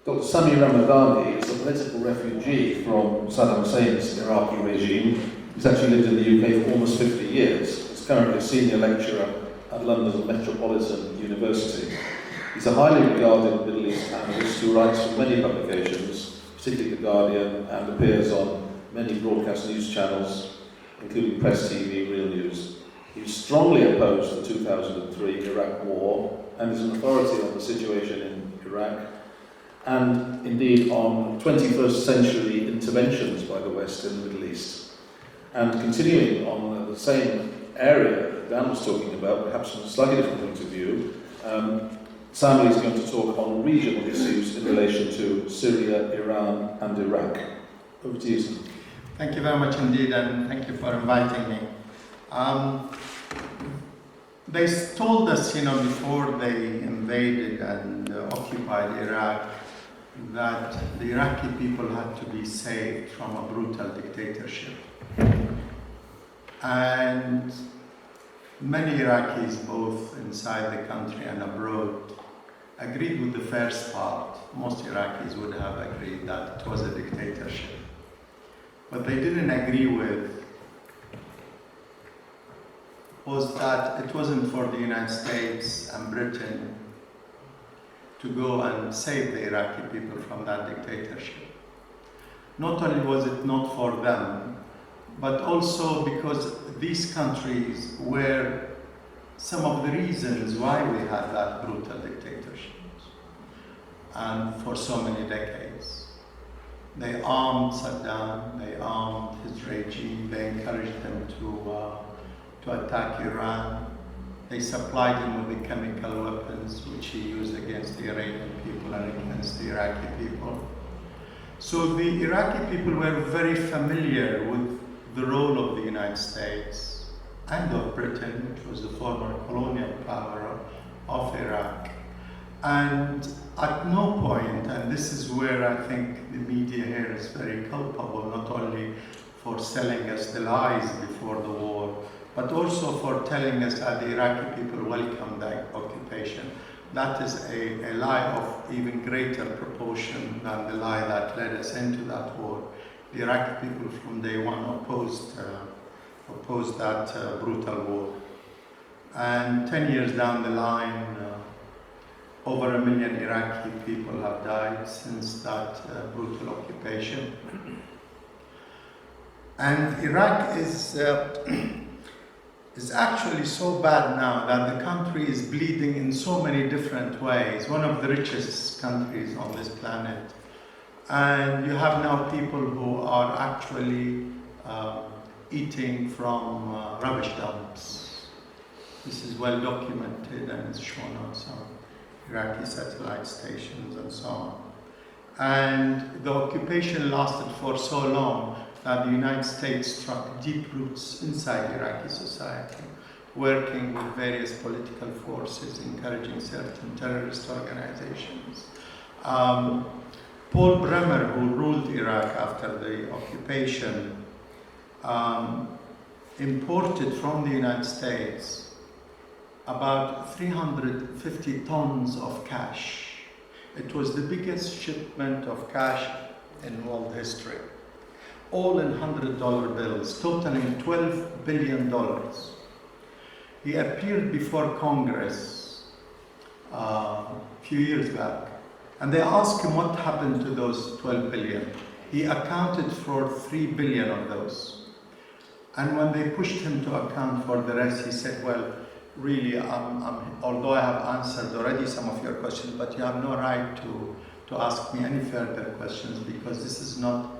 Dr. Sami Ramadani is a political refugee from Saddam Hussein's Iraqi regime. He's actually lived in the UK for almost 50 years. He's currently a senior lecturer at London's Metropolitan University. He's a highly regarded Middle East analyst who writes for many publications, particularly The Guardian, and appears on many broadcast news channels, including Press TV, Real News. He strongly opposed the 2003 Iraq War and is an authority on the situation in Iraq and indeed on 21st century interventions by the West in the Middle East. And continuing on the same area that Dan was talking about, perhaps from a slightly different point of view, Sami is going to talk on regional issues in relation to Syria, Iran and Iraq. Over to you, Sami. Thank you very much indeed, and thank you for inviting me. They told us, before they invaded and occupied Iraq, that the Iraqi people had to be saved from a brutal dictatorship. And many Iraqis, both inside the country and abroad, agreed with the first part. Most Iraqis would have agreed that it was a dictatorship. What they didn't agree with was that it wasn't for the United States and Britain to go and save the Iraqi people from that dictatorship. Not only was it not for them, but also because these countries were some of the reasons why we had that brutal dictatorship, and for so many decades. They armed Saddam, they armed his regime, they encouraged him to attack Iran. They supplied him with the chemical weapons which he used against the Iranian people and against the Iraqi people. So the Iraqi people were very familiar with the role of the United States and of Britain, which was the former colonial power of Iraq. And at no point, and this is where I think the media here is very culpable, not only for selling us the lies before the war, but also for telling us that the Iraqi people welcomed the occupation. That is a lie of even greater proportion than the lie that led us into that war. The Iraqi people from day one opposed that brutal war. And 10 years down the line, over 1 million Iraqi people have died since that brutal occupation. And Iraq is actually so bad now that the country is bleeding in so many different ways. One of the richest countries on this planet. And you have now people who are actually eating from rubbish dumps. This is well documented and is shown on some Iraqi satellite stations and so on. And the occupation lasted for so long that the United States struck deep roots inside Iraqi society, working with various political forces, encouraging certain terrorist organizations. Paul Bremer, who ruled Iraq after the occupation, imported from the United States about 350 tons of cash. It was the biggest shipment of cash in world history. All in $100 bills, totaling $12 billion. He appeared before Congress a few years back, and they asked him what happened to those 12 billion. He accounted for 3 billion of those. And when they pushed him to account for the rest, he said, well, really, although I have answered already some of your questions, but you have no right to ask me any further questions, because this is not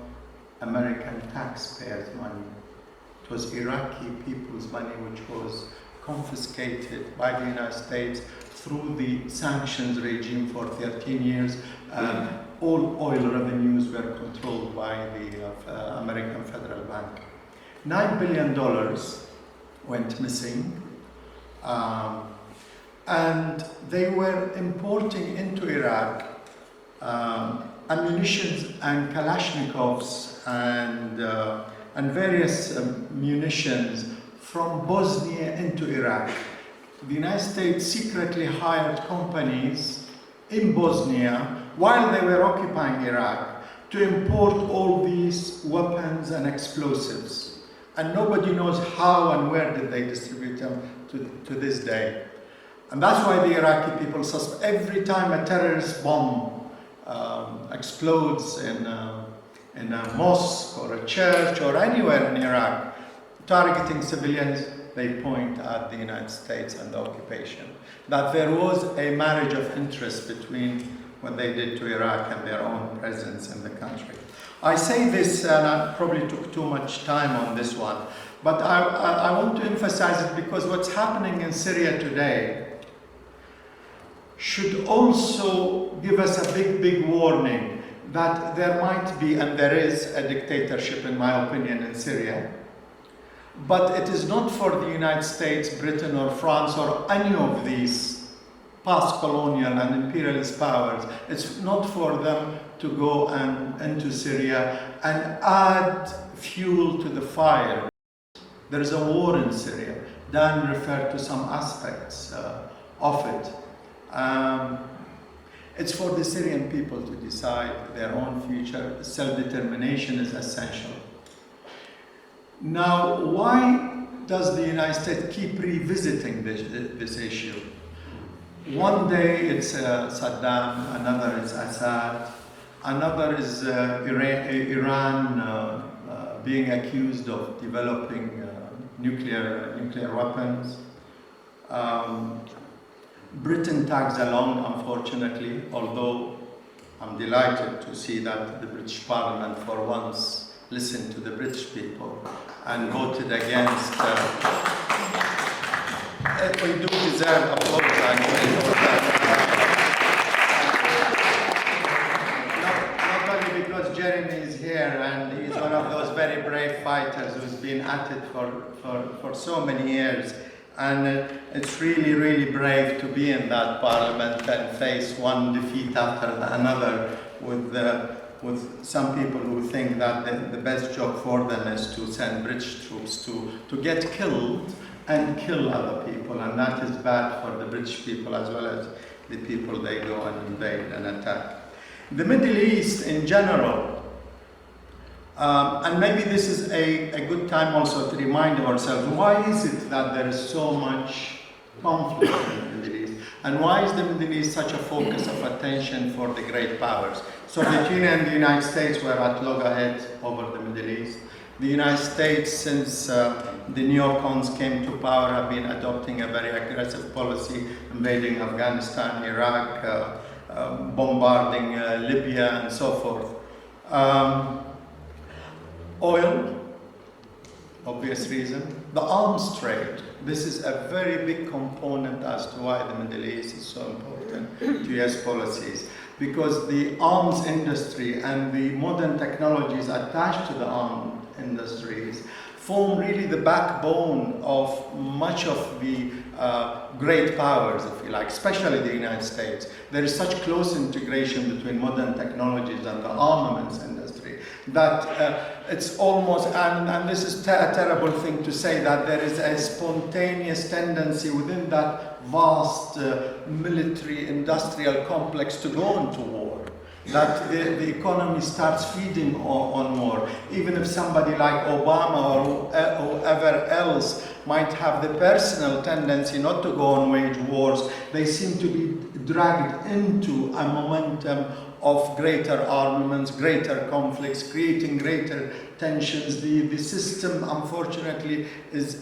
American taxpayers' money. It was Iraqi people's money, which was confiscated by the United States through the sanctions regime for 13 years. All oil revenues were controlled by the American Federal Bank. $9 billion went missing. And they were importing into Iraq ammunitions and Kalashnikovs and various munitions from Bosnia into Iraq. The United States secretly hired companies in Bosnia while they were occupying Iraq, to import all these weapons and explosives. And nobody knows how and where did they distribute them to this day. And that's why the Iraqi people suspect every time a terrorist bomb explodes in a mosque or a church or anywhere in Iraq, targeting civilians, they point at the United States and the occupation. That there was a marriage of interest between what they did to Iraq and their own presence in the country. I say this, and I probably took too much time on this one, but I want to emphasize it because what's happening in Syria today should also give us a big warning that there might be, and there is, a dictatorship, in my opinion, in Syria. But it is not for the United States, Britain, or France, or any of these past colonial and imperialist powers. It's not for them to go into Syria and add fuel to the fire. There is a war in Syria. Dan referred to some aspects of it. It's for the Syrian people to decide their own future. Self-determination is essential. Now, why does the United States keep revisiting this issue? One day it's Saddam, another is Assad, another is Iran being accused of developing nuclear weapons. Britain tags along, unfortunately, although I'm delighted to see that the British Parliament for once listened to the British people and voted against. We do deserve applause actually for that. Not only because Jeremy is here and he's one of those very brave fighters who's been at it for so many years. And it's really brave to be in that parliament and face one defeat after another with some people who think that the best job for them is to send British troops to get killed and kill other people. And that is bad for the British people as well as the people they go and invade and attack. The Middle East in general, and maybe this is a good time also to remind ourselves, why is it that there is so much conflict in the Middle East? And why is the Middle East such a focus of attention for the great powers? Soviet Union and the United States were at loggerheads over the Middle East. The United States, since the neocons came to power, have been adopting a very aggressive policy, invading Afghanistan, Iraq, bombarding Libya, and so forth. Oil, obvious reason. The arms trade. This is a very big component as to why the Middle East is so important to US policies. Because the arms industry and the modern technologies attached to the arms industries form really the backbone of much of the great powers, if you like, especially the United States. There is such close integration between modern technologies and the armaments industry that it's almost, and this is a terrible thing to say, that there is a spontaneous tendency within that vast military industrial complex to go into war. That the economy starts feeding on more. Even if somebody like Obama or whoever else might have the personal tendency not to go on wage wars, they seem to be dragged into a momentum of greater armaments, greater conflicts, creating greater tensions. The system, unfortunately, is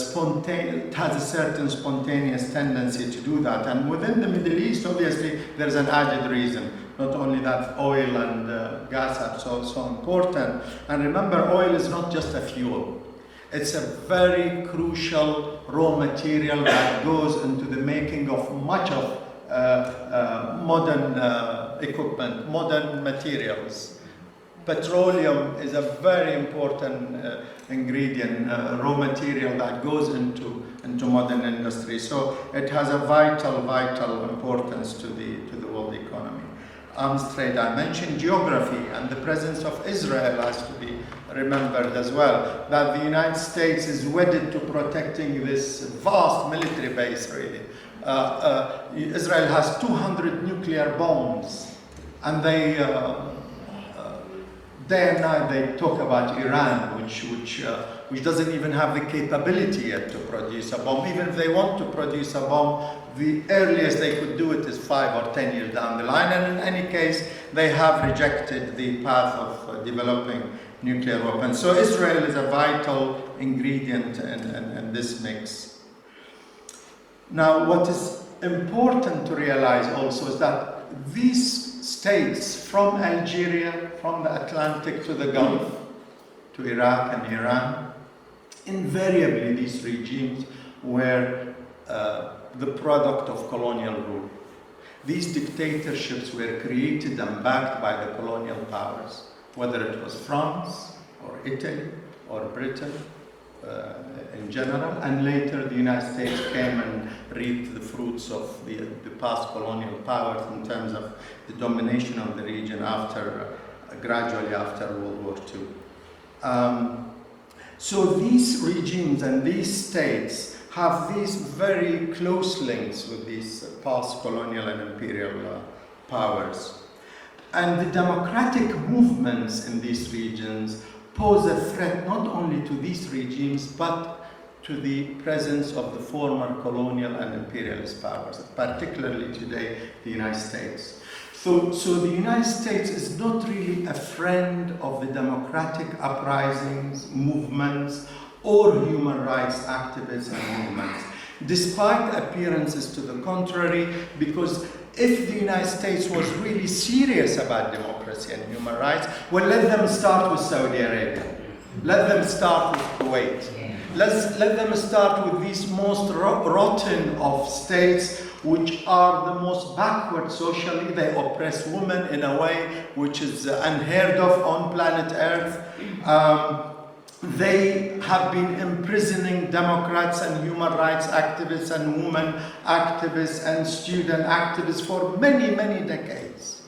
spontaneous. It has a certain spontaneous tendency to do that. And within the Middle East, obviously, there's an added reason. Not only that oil and gas are so important. And remember, oil is not just a fuel. It's a very crucial raw material that goes into the making of much of modern equipment, modern materials. Petroleum is a very important ingredient, raw material that goes into modern industry. So it has a vital importance to the world economy. Arms trade, I mentioned geography, and the presence of Israel has to be remembered as well. That the United States is wedded to protecting this vast military base, really, Israel has 200 nuclear bombs, and they day and night they talk about Iran, which doesn't even have the capability yet to produce a bomb. Even if they want to produce a bomb, the earliest they could do it is 5 or 10 years down the line. And in any case, they have rejected the path of developing nuclear weapons. So Israel is a vital ingredient in this mix. Now, what is important to realize also is that these states, from Algeria, from the Atlantic to the Gulf, to Iraq and Iran, invariably these regimes were the product of colonial rule. These dictatorships were created and backed by the colonial powers, whether it was France or Italy or Britain in general, and later the United States came and reaped the fruits of the past colonial powers in terms of the domination of the region gradually after World War II. So these regimes and these states have these very close links with these past colonial and imperial powers. And the democratic movements in these regions pose a threat not only to these regimes, but to the presence of the former colonial and imperialist powers, particularly today, the United States. So the United States is not really a friend of the democratic uprisings, movements, or human rights activists and movements, despite appearances to the contrary, because if the United States was really serious about democracy and human rights, well, let them start with Saudi Arabia. Let them start with Kuwait. Let them start with these most rotten of states, which are the most backward socially. They oppress women in a way which is unheard of on planet Earth. They have been imprisoning Democrats and human rights activists and women activists and student activists for many, many decades.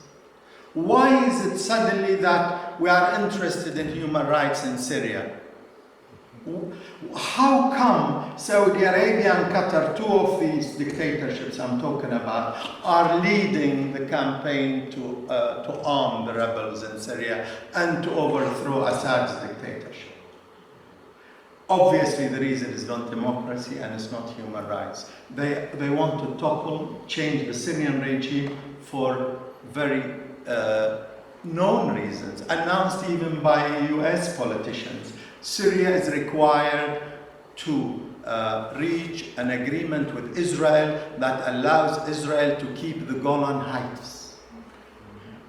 Why is it suddenly that we are interested in human rights in Syria? How come Saudi Arabia and Qatar, two of these dictatorships I'm talking about, are leading the campaign to arm the rebels in Syria and to overthrow Assad's dictatorship? Obviously, the reason is not democracy and it's not human rights. They want to topple, change the Syrian regime for very known reasons, announced even by US politicians. Syria is required to reach an agreement with Israel that allows Israel to keep the Golan Heights.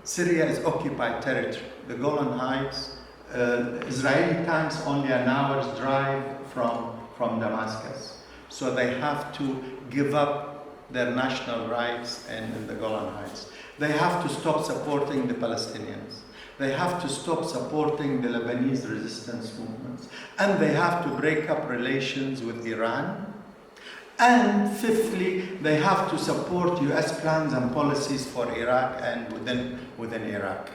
Syria is occupied territory. The Golan Heights, Israeli tanks only an hour's drive from Damascus. So they have to give up their national rights in the Golan Heights. They have to stop supporting the Palestinians. They have to stop supporting the Lebanese resistance movements. And they have to break up relations with Iran. And fifthly, they have to support US plans and policies for Iraq and within Iraq.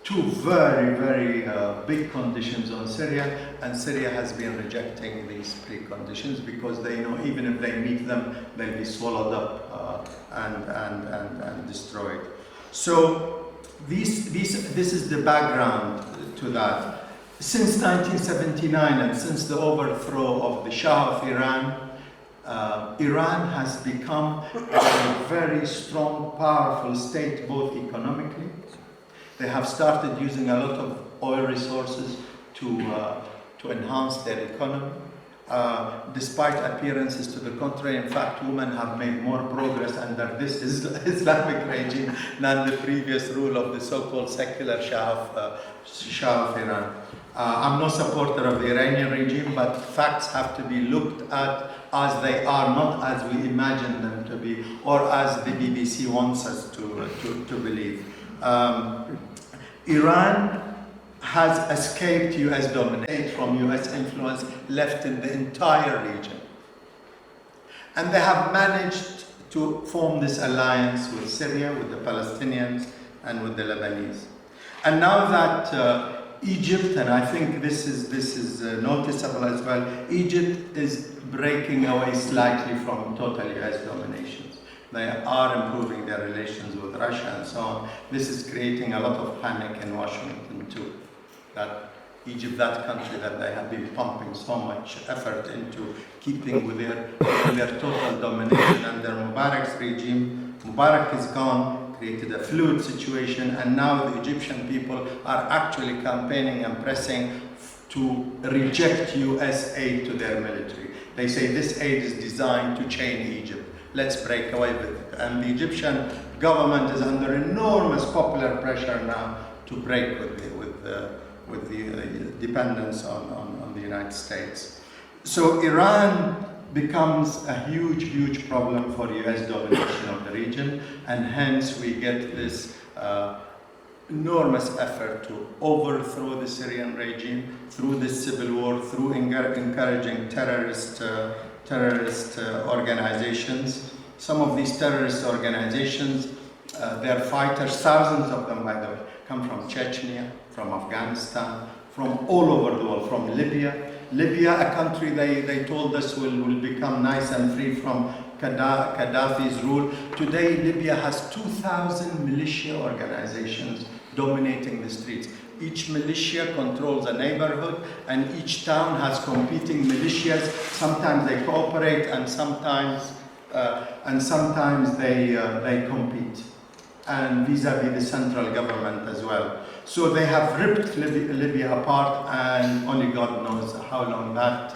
Two very, very big conditions on Syria, and Syria has been rejecting these preconditions because they know even if they meet them, they'll be swallowed up and destroyed. So this is the background to that. Since 1979 and since the overthrow of the Shah of Iran, Iran has become a very strong, powerful state, both economically. They have started using a lot of oil resources to enhance their economy. Despite appearances to the contrary, in fact, women have made more progress under this Islamic regime than the previous rule of the so-called secular Shah of Iran. I'm no supporter of the Iranian regime, but facts have to be looked at as they are, not as we imagine them to be, or as the BBC wants us to believe. Iran has escaped US domination from US influence, left in the entire region. And they have managed to form this alliance with Syria, with the Palestinians, and with the Lebanese. And now that Egypt, and I think this is noticeable as well, Egypt is breaking away slightly from total US dominations. They are improving their relations with Russia and so on. This is creating a lot of panic in Washington too. That Egypt, that country that they have been pumping so much effort into keeping with their total domination under Mubarak's regime. Mubarak is gone, created a fluid situation, and now the Egyptian people are actually campaigning and pressing to reject US aid to their military. They say this aid is designed to chain Egypt. Let's break away with it. And the Egyptian government is under enormous popular pressure now to break with the dependence on the United States. So Iran becomes a huge problem for US domination of the region, and hence we get this enormous effort to overthrow the Syrian regime through this civil war, through encouraging terrorist organizations. Some of these terrorist organizations, their fighters, thousands of them by the way, come from Chechnya, from Afghanistan, from all over the world, from Libya. Libya, a country they told us will become nice and free from Gaddafi's rule. Today, Libya has 2,000 militia organizations dominating the streets. Each militia controls a neighborhood, and each town has competing militias. Sometimes they cooperate, and sometimes they compete, and vis-a-vis the central government as well. So they have ripped Libya apart, and only God knows how long that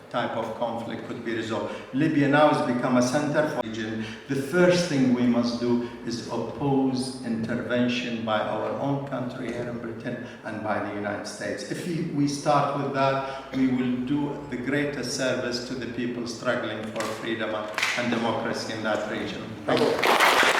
type of conflict could be resolved. Libya now has become a center for the region. The first thing we must do is oppose intervention by our own country here in Britain and by the United States. If we start with that, we will do the greatest service to the people struggling for freedom and democracy in that region. Thank you.